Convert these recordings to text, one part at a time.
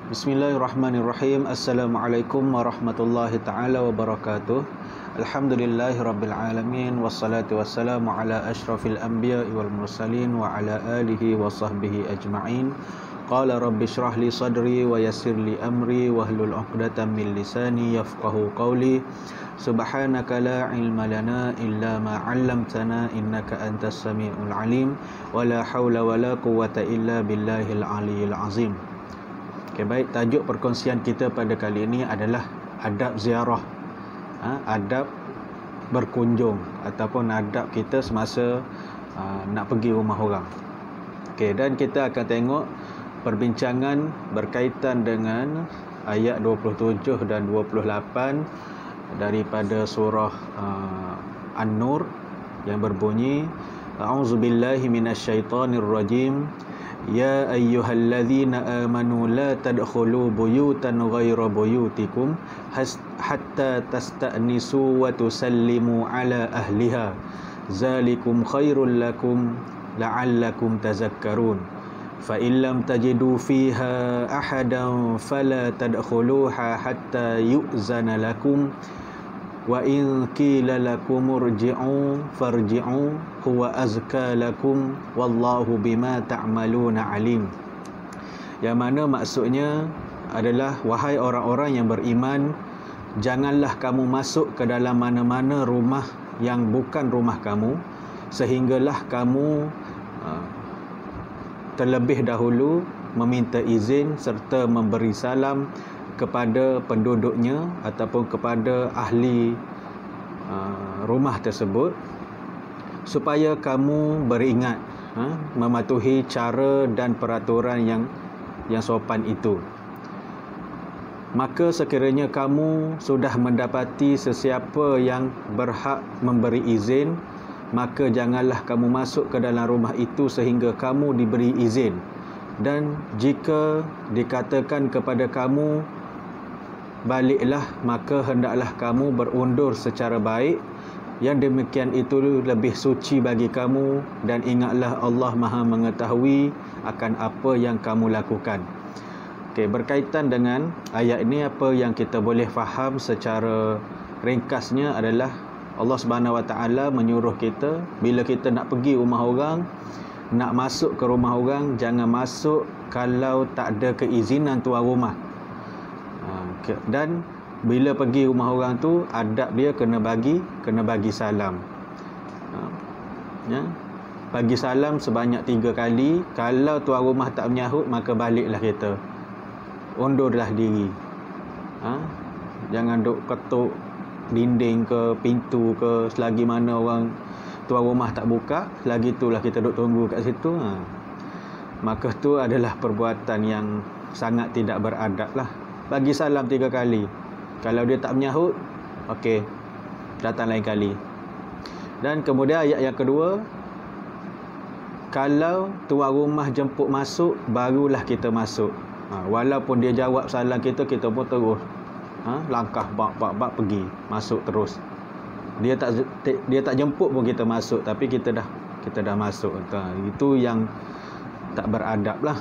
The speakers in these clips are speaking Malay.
Bismillahirrahmanirrahim. Assalamualaikum warahmatullahi ta'ala wabarakatuh. Alhamdulillahi rabbil alamin. Wassalatu wassalamu ala ashrafil anbiya wal mursalin wa ala alihi wa sahbihi ajma'in. Qala rabbi shrah li sadri wa yassir li amri wahlul 'uqdatam min lisani yafqahu qawli. Subhanaka la ilma lana illa ma 'allamtana innaka antas samiul alim. Wa la haula wa la quwwata illa billahil aliyyil azim. Okay, baik, tajuk perkongsian kita pada kali ini adalah adab ziarah, adab berkunjung ataupun adab kita semasa nak pergi rumah orang. Okay, dan kita akan tengok perbincangan berkaitan dengan ayat 27 dan 28 daripada surah An-Nur yang berbunyi, A'udzubillahi minasyaitonirrajim. Ya ayyuhalladzina amanu la tadkhulu buyutan ghaira buyutikum hatta tasta'nisu wa tusallimu ala ahliha zalikum khairul lakum la'allakum tazakkarun fa in lam tajidu fiha ahadan fala tadkhuluha hatta yu'zana lakum wa in qila lakum urji'u farji'u huwa azka lakum wallahu bima ta'maluna alim. Yang mana maksudnya adalah, wahai orang-orang yang beriman, janganlah kamu masuk ke dalam mana-mana rumah yang bukan rumah kamu sehinggalah kamu terlebih dahulu meminta izin serta memberi salam kepada penduduknya ataupun kepada ahli rumah tersebut, supaya kamu beringat mematuhi cara dan peraturan yang sopan itu. Maka sekiranya kamu sudah mendapati sesiapa yang berhak memberi izin, maka janganlah kamu masuk ke dalam rumah itu sehingga kamu diberi izin. Dan jika dikatakan kepada kamu baliklah, maka hendaklah kamu berundur secara baik. Yang demikian itu lebih suci bagi kamu, dan ingatlah Allah Maha mengetahui akan apa yang kamu lakukan. Okey, berkaitan dengan ayat ini, apa yang kita boleh faham secara ringkasnya adalah Allah Subhanahu Wa Taala menyuruh kita, bila kita nak pergi rumah orang, nak masuk ke rumah orang, jangan masuk kalau tak ada keizinan tuan rumah. Dan bila pergi rumah orang tu, adab dia kena bagi salam. Bagi salam sebanyak 3 kali. Kalau tuan rumah tak menyahut, maka baliklah kita, undurlah diri. Jangan duk ketuk dinding ke pintu ke, selagi mana orang tuan rumah tak buka, lagi itulah kita duk tunggu kat situ. Maka tu adalah perbuatan yang sangat tidak beradab lah. Bagi salam 3 kali. Kalau dia tak menyahut, okey, datang lain kali. Dan kemudian ayat yang kedua, kalau tuan rumah jemput masuk, barulah kita masuk. Walaupun dia jawab salam kita, kita pun terus langkah bak pergi, masuk terus. Dia tak jemput pun kita masuk, tapi kita dah masuk. Itu yang tak beradab lah.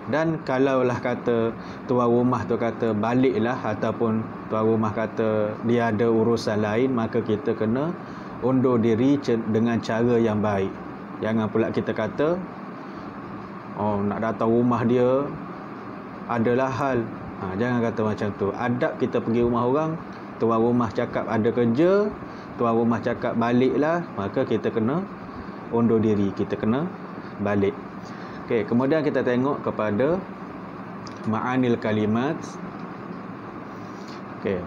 Dan kalaulah kata tuan rumah tu kata baliklah, ataupun tuan rumah kata dia ada urusan lain, maka kita kena undur diri dengan cara yang baik. Jangan pula kita kata, nak datang rumah dia adalah hal. Jangan kata macam tu. Adab kita pergi rumah orang, tuan rumah cakap ada kerja, tuan rumah cakap baliklah, maka kita kena undur diri, kita kena balik. Okey, kemudian kita tengok kepada ma'anil kalimat. Okey.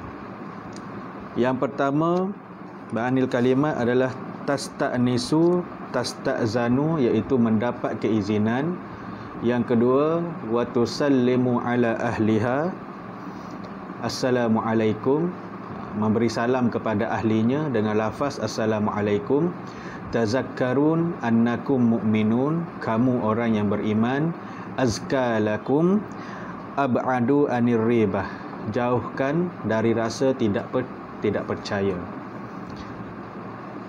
Yang pertama, ma'anil kalimat adalah tasta'nisu, tasta'zanu, iaitu mendapat keizinan. Yang kedua, wa tusallimu ala ahliha, assalamualaikum, memberi salam kepada ahlinya dengan lafaz assalamualaikum. Tazakkarun annakum mu'minun, kamu orang yang beriman. Azka lakum ab'adu anir ribah, jauhkan dari rasa tidak percaya.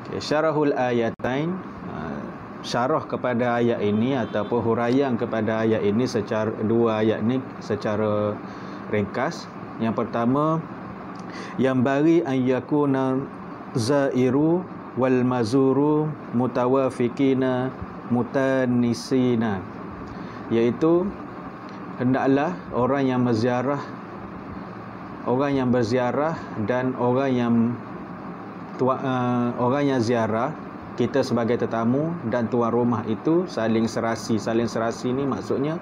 Okay, syarahul ayatain, syarah kepada ayat ini ataupun huraian kepada ayat ini secara dua ayat ni secara ringkas. Yang pertama, yang bari an yakuna zairu wal mazuru mutawafiqina mutanisina, iaitu hendaklah orang yang berziarah dan orang yang ziarah, kita sebagai tetamu dan tuan rumah itu saling serasi. Saling serasi ni maksudnya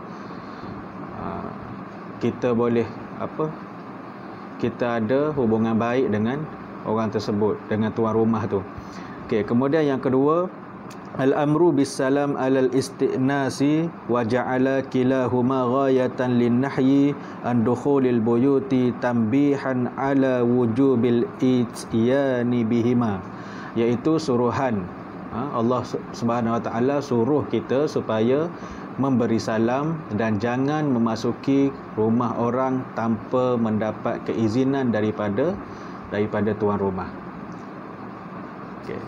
kita boleh kita ada hubungan baik dengan orang tersebut, dengan tuan rumah tu. Okey, kemudian yang kedua, al-amru bis-salam alal istinasi wa ja'ala kilahuma ghayatan lin-nahyi an dukhulil buyuti tambihan ala wujubil ityani bihima, iaitu suruhan Allah Subhanahu wa taala suruh kita supaya memberi salam dan jangan memasuki rumah orang tanpa mendapat keizinan daripada tuan rumah. Okey.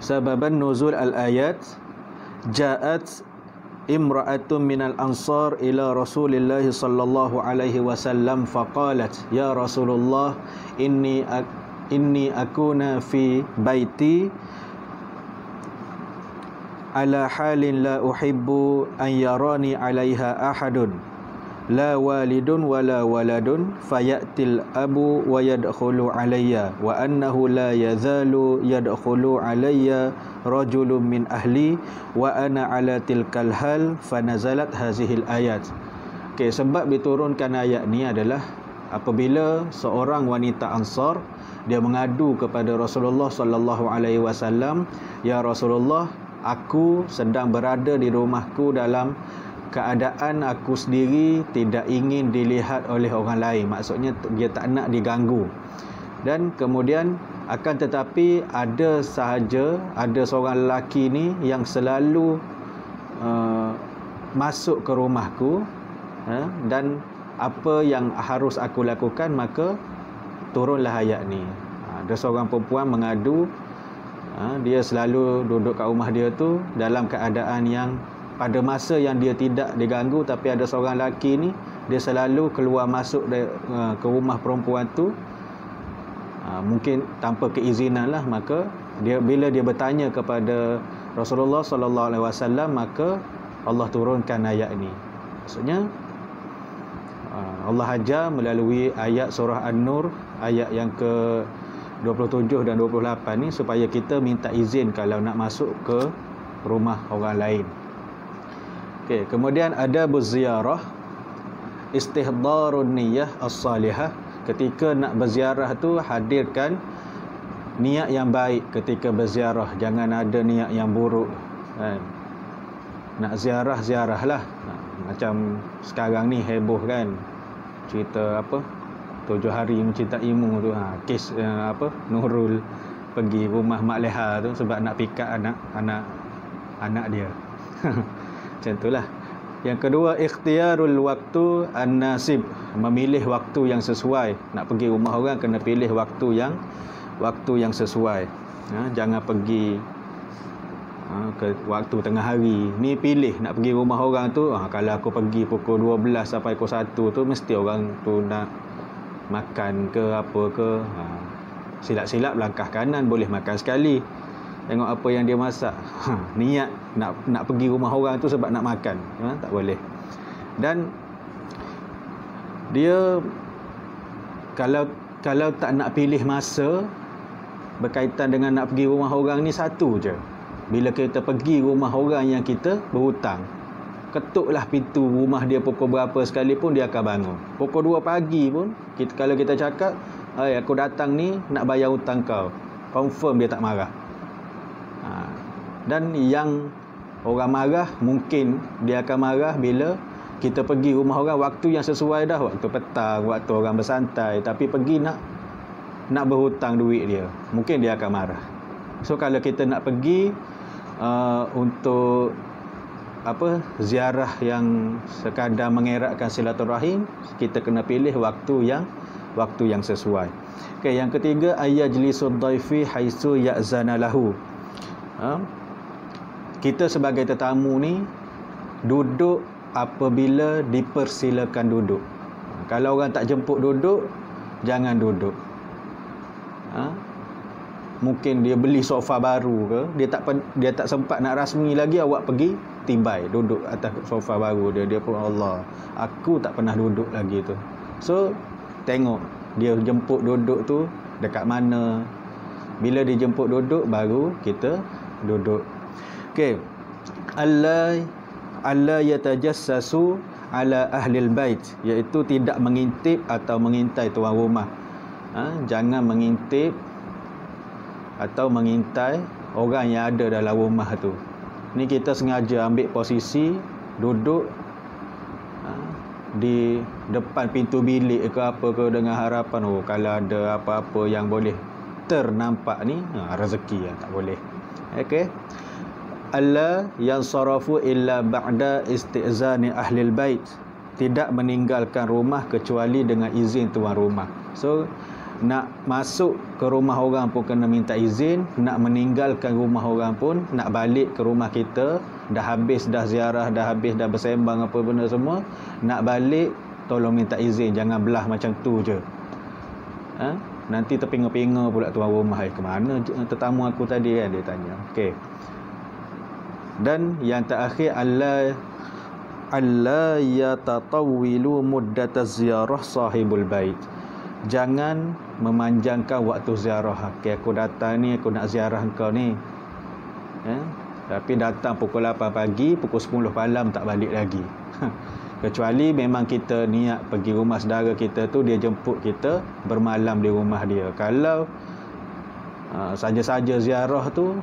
Sababan nuzul al-ayat, ja'at imra'atun minal ansar ila Rasulillah sallallahu alaihi wasallam faqalat ya Rasulullah inni akuna fi baiti ala halin la uhibbu an yarani alaiha ahadun la walidun wala waladun fayatil abu wa yadkhulu alayya wa annahu la yazalu yadkhulu alayya rajulun min ahli wa ana ala tilkal hal fanazalat hazihil ayat. Okey, sebab diturunkan ayat ni adalah apabila seorang wanita Ansar dia mengadu kepada Rasulullah sallallahu alaihi wasallam, ya Rasulullah, aku sedang berada di rumahku dalam keadaan aku sendiri tidak ingin dilihat oleh orang lain. Maksudnya dia tak nak diganggu. Dan kemudian akan tetapi ada seorang lelaki ni yang selalu masuk ke rumahku, dan apa yang harus aku lakukan, maka turunlah ayat ni. Ada seorang perempuan mengadu, dia selalu duduk kat rumah dia tu dalam keadaan yang pada masa yang dia tidak diganggu, tapi ada seorang lelaki ni dia selalu keluar masuk ke rumah perempuan tu, mungkin tanpa keizinan lah. Maka bila dia bertanya kepada Rasulullah sallallahu alaihi wasallam, maka Allah turunkan ayat ni. Maksudnya Allah ajar melalui ayat surah An-Nur ayat yang ke 27 dan 28 ni supaya kita minta izin kalau nak masuk ke rumah orang lain. Okey, kemudian ada berziarah, istihdharun niyyah as-salihah. Ketika nak berziarah tu hadirkan niat yang baik ketika berziarah, jangan ada niat yang buruk kan. Nak ziarah lah. Macam sekarang ni heboh kan, cerita 7 hari mencintai mu tu, kes Nurul pergi rumah Mak Leha tu sebab nak pick up anak dia. Macam itulah. Yang kedua, ikhtiarul waktu an-nasib, memilih waktu yang sesuai. Nak pergi rumah orang kena pilih waktu yang sesuai. Jangan pergi ke waktu tengah hari. Ni pilih nak pergi rumah orang tu, kalau aku pergi pukul 12 sampai pukul 1 tu mesti orang tu nak makan ke apa ke, silap-silap langkah kanan boleh makan sekali. Tengok apa yang dia masak. Niat nak pergi rumah orang tu sebab nak makan, tak boleh. Dan dia kalau tak nak pilih masa berkaitan dengan nak pergi rumah orang ni, satu je. Bila kita pergi rumah orang yang kita berhutang, ketuklah pintu rumah dia pukul berapa sekalipun dia akan bangun. Pukul 2 pagi pun kalau kita cakap, aku datang ni nak bayar hutang kau, confirm dia tak marah. Dan yang orang marah, mungkin dia akan marah bila kita pergi rumah orang waktu yang sesuai dah, waktu petang, waktu orang bersantai, tapi pergi nak berhutang duit dia, mungkin dia akan marah. So kalau kita nak pergi untuk ziarah yang sekadar mengeratkan silaturahim, kita kena pilih waktu yang sesuai. Okey, yang ketiga, ayyajlisud dhaifi haitsu ya'zana lahu. Kita sebagai tetamu ni duduk apabila dipersilakan duduk. Kalau orang tak jemput duduk, jangan duduk. Mungkin dia beli sofa baru ke, dia tak sempat nak rasmi lagi, awak pergi tibai duduk atas sofa baru dia pun, Allah, aku tak pernah duduk lagi tu. So tengok dia jemput duduk tu dekat mana. Bila dia jemput duduk baru kita duduk. Okey. Allah yatajassasu ala ahlil bait, iaitu tidak mengintip atau mengintai tuan rumah. Jangan mengintip atau mengintai orang yang ada dalam rumah tu. Ni kita sengaja ambil posisi duduk di depan pintu bilik ke apa ke, dengan harapan kalau ada apa-apa yang boleh ternampak ni, rezeki yang tak boleh. Okey. Allah yansarafu illa ba'da istizani ahlil bait, tidak meninggalkan rumah kecuali dengan izin tuan rumah. So nak masuk ke rumah orang pun kena minta izin, nak meninggalkan rumah orang pun, nak balik ke rumah kita, dah habis dah ziarah, dah habis dah bersembang apa benda semua, nak balik tolong minta izin, jangan belah macam tu je. Nanti terpinga-pinga pula tuan rumah, ke mana tetamu aku tadi kan, dia tanya. Okey. Dan yang terakhir, Allah yatatawwilu muddataz ziyarah sahibul bait, jangan memanjangkan waktu ziarah. Okey, aku datang ni, aku nak ziarah engkau ni, tapi datang pukul 8 pagi, pukul 10 malam tak balik lagi. Kecuali memang kita niat pergi rumah saudara kita tu, dia jemput kita bermalam di rumah dia. Kalau saja-saja ziarah tu,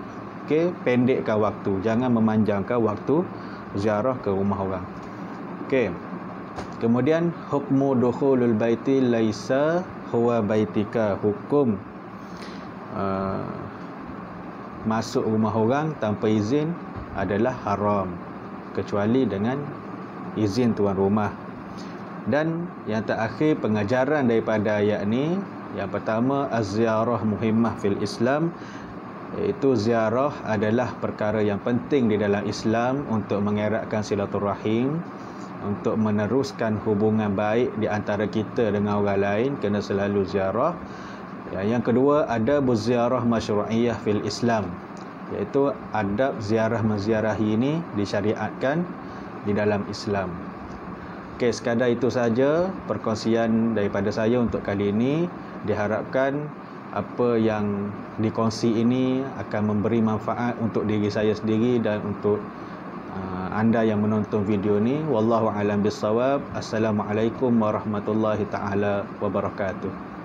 okey, pendekkan waktu, jangan memanjangkan waktu ziarah ke rumah orang. Okey. Kemudian hukmu dukhulul baiti laisa huwa baitika, hukum masuk rumah orang tanpa izin adalah haram kecuali dengan izin tuan rumah. Dan yang terakhir, pengajaran daripada ayat ni, yang pertama, az-ziarah muhimmah fil Islam, iaitu ziarah adalah perkara yang penting di dalam Islam untuk mengeratkan silaturahim, untuk meneruskan hubungan baik di antara kita dengan orang lain, kena selalu ziarah. Yang kedua, adab ziarah masyru'iyah fil Islam, iaitu adab ziarah menziarahi ini disyariatkan di dalam Islam. Okey, sekadar itu saja perkongsian daripada saya untuk kali ini. Diharapkan apa yang dikongsi ini akan memberi manfaat untuk diri saya sendiri dan untuk anda yang menonton video ni. Wallahu a'lam bissawab. Assalamualaikum warahmatullahi taala wabarakatuh.